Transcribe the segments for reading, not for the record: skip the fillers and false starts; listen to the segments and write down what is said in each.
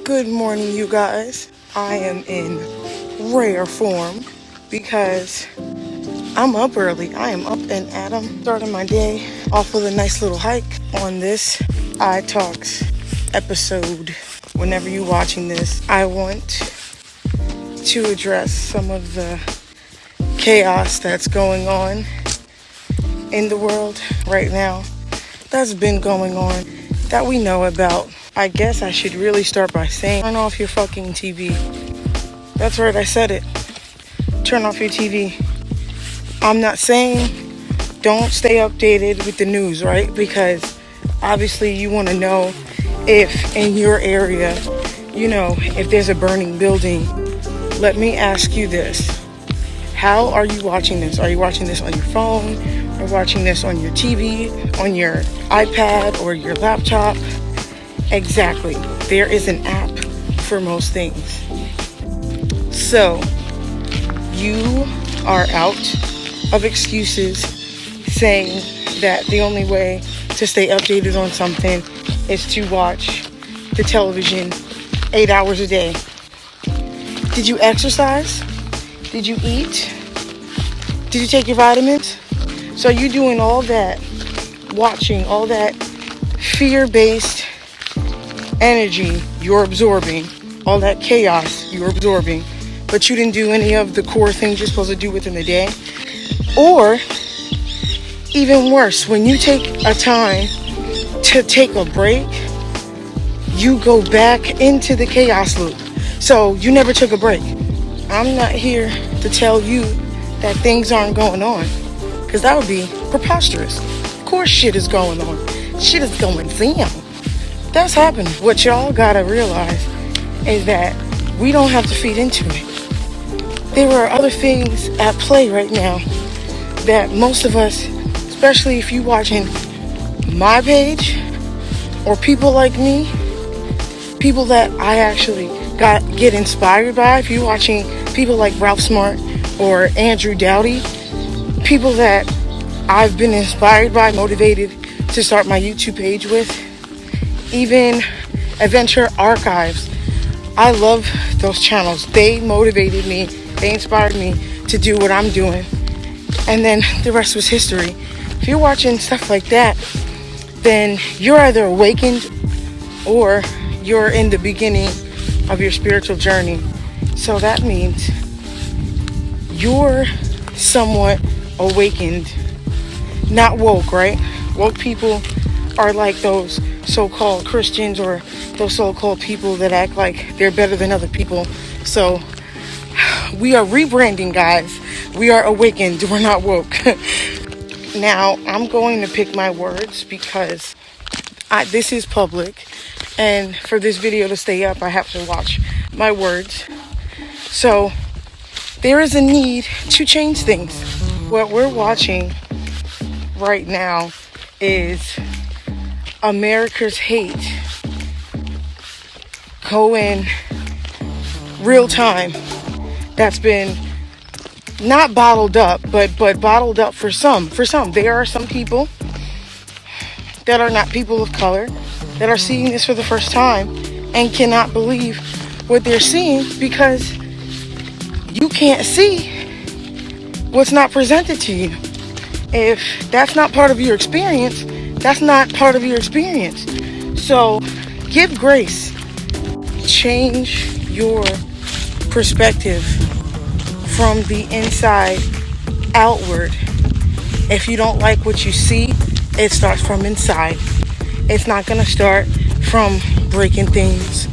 Good morning, you guys. I am in rare form because I'm up early. I am up and at 'em, starting my day off with a nice little hike on this iTalks episode. Whenever you're watching this, I want to address some of the chaos that's going on in the world right now, that's been going on, that we know about. I guess I should really start by saying, turn off your fucking TV. That's right, I said it. Turn off your TV. I'm not saying don't stay updated with the news, right? Because obviously you want to know if in your area, if there's a burning building. Let me ask you this. How are you watching this? Are you watching this on your phone? Or watching this on your TV, on your iPad, or your laptop? Exactly. There is an app for most things. So, you are out of excuses saying that the only way to stay updated on something is to watch the television 8 hours a day. Did you exercise? Did you eat? Did you take your vitamins? So you're doing all that, watching all that fear-based energy you're absorbing, all that chaos you're absorbing, but you didn't do any of the core things you're supposed to do within the day. Or even worse, when you take a time to take a break, you go back into the chaos loop. So you never took a break. I'm not here to tell you that things aren't going on, because that would be preposterous. Of course shit is going on. Shit is going down. That's happening. What y'all gotta realize is that we don't have to feed into it. There are other things at play right now that most of us, especially if you watching my page or people like me, people that I actually get inspired by, if you're watching people like Ralph Smart or Andrew Dowdy, people that I've been inspired by, motivated to start my YouTube page with, even Adventure Archives. I love those channels. They motivated me. They inspired me to do what I'm doing. And then the rest was history. If you're watching stuff like that, then you're either awakened or you're in the beginning of your spiritual journey. So that means you're somewhat awakened, not woke, right? Woke people are like those so-called Christians or those so-called people that act like they're better than other people. So we are rebranding, guys. We are awakened. We're not woke. Now, I'm going to pick my words because this is public. And for this video to stay up, I have to watch my words. So there is a need to change things. What we're watching right now is America's hate go in real time. That's been not bottled up, but bottled up for some. There are some people that are not people of color that are seeing this for the first time and cannot believe what they're seeing, because you can't see what's not presented to you. If that's not part of your experience, that's not part of your experience. So give grace. Change your perspective from the inside outward. If you don't like what you see, it starts from inside. It's not going to start from breaking things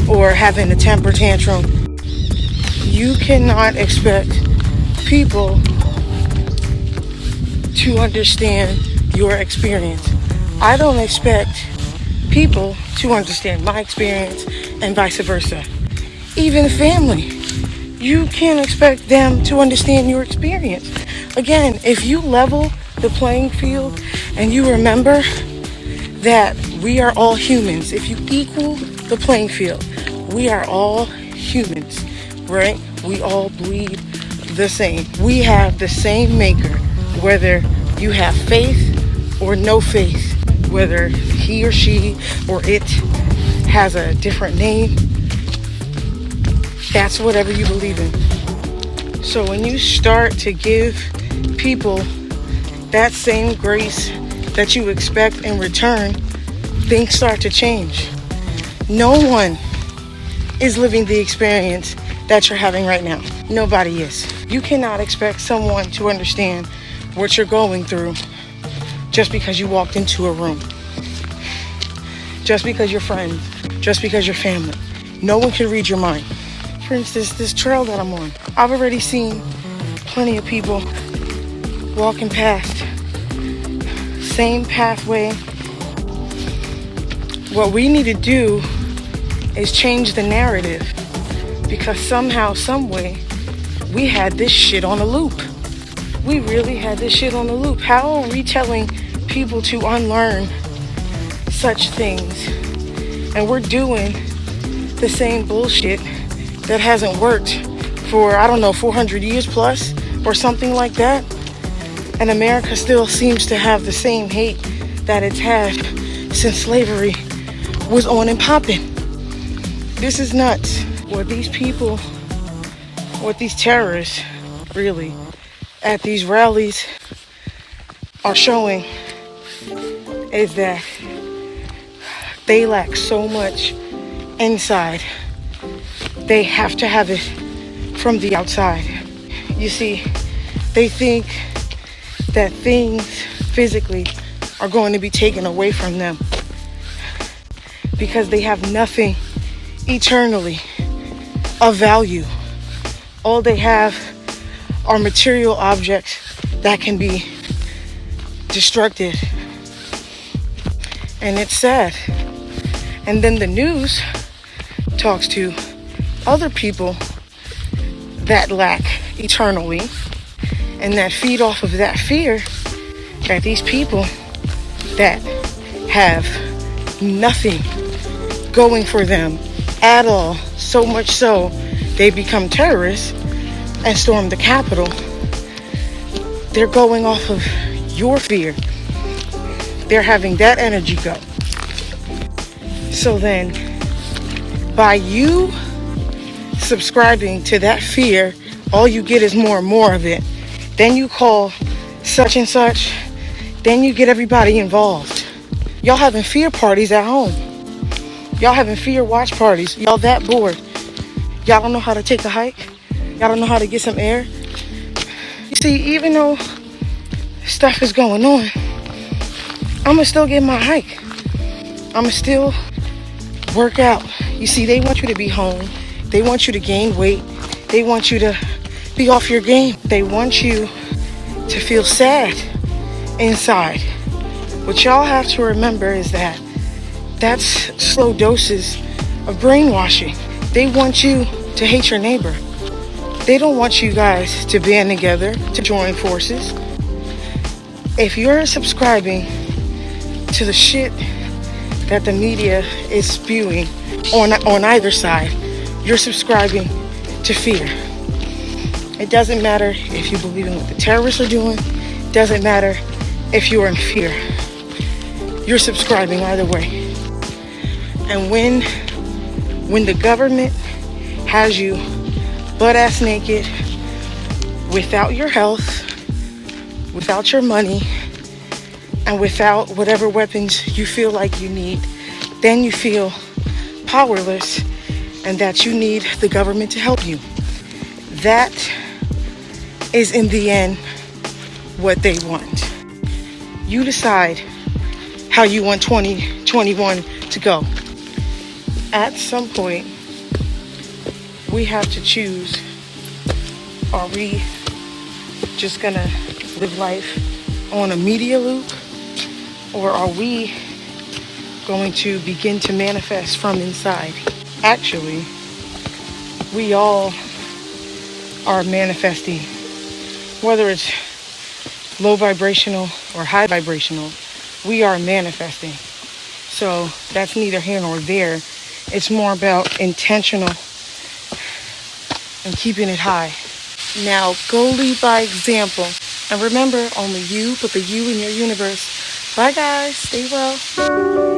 or having a temper tantrum. You cannot expect people to understand your experience. I don't expect people to understand my experience, and vice versa. Even family, you can't expect them to understand your experience. Again, if you level the playing field and you remember that we are all humans, if you equal the playing field, we are all humans, right? We all bleed the same. We have the same maker, whether you have faith or no faith, whether he or she or it has a different name. That's whatever you believe in. So when you start to give people that same grace that you expect in return, things start to change. No one is living the experience that you're having right now. Nobody is. You cannot expect someone to understand what you're going through just because you walked into a room, just because you're friends, just because you're family. No one can read your mind. For instance, this trail that I'm on, I've already seen plenty of people walking past, same pathway. What we need to do is change the narrative, because somehow, some way, we had this shit on a loop. We really had this shit on a loop. How are we telling people to unlearn such things? And we're doing the same bullshit that hasn't worked for, 400 years plus or something like that. And America still seems to have the same hate that it's had since slavery was on and popping. This is nuts. What these people, what these terrorists really at these rallies are showing is that they lack so much inside. They have to have it from the outside. You see, they think that things physically are going to be taken away from them because they have nothing eternally of value. All they have are material objects that can be destructed. And it's sad. And then the news talks to other people that lack eternally and that feed off of that fear, that these people that have nothing going for them at all, so much so they become terrorists and storm the Capitol. They're going off of your fear. They're having that energy go. So then, by you subscribing to that fear, all you get is more and more of it. Then you call such and such. Then you get everybody involved. Y'all having fear parties at home. Y'all having fear watch parties. Y'all that bored. Y'all don't know how to take a hike. Y'all don't know how to get some air. You see, even though stuff is going on, I'ma still get my hike. I'ma still work out. You see, they want you to be home. They want you to gain weight. They want you to be off your game. They want you to feel sad inside. What y'all have to remember is that that's slow doses of brainwashing. They want you to hate your neighbor. They don't want you guys to band together, to join forces. If you're subscribing to the shit that the media is spewing on either side, you're subscribing to fear. It doesn't matter if you believe in what the terrorists are doing. It doesn't matter if you're in fear. You're subscribing either way. And when the government has you butt-ass naked, without your health, without your money, and without whatever weapons you feel like you need, then you feel powerless and that you need the government to help you. That is in the end what they want. You decide how you want 2021 to go. At some point, we have to choose. Are we just gonna live life on a media loop? Or are we going to begin to manifest from inside? Actually, we all are manifesting. Whether it's low vibrational or high vibrational, we are manifesting. So that's neither here nor there. It's more about intentional and keeping it high. Now, go lead by example. And remember, only you put the you in your universe. Bye, guys. Stay well.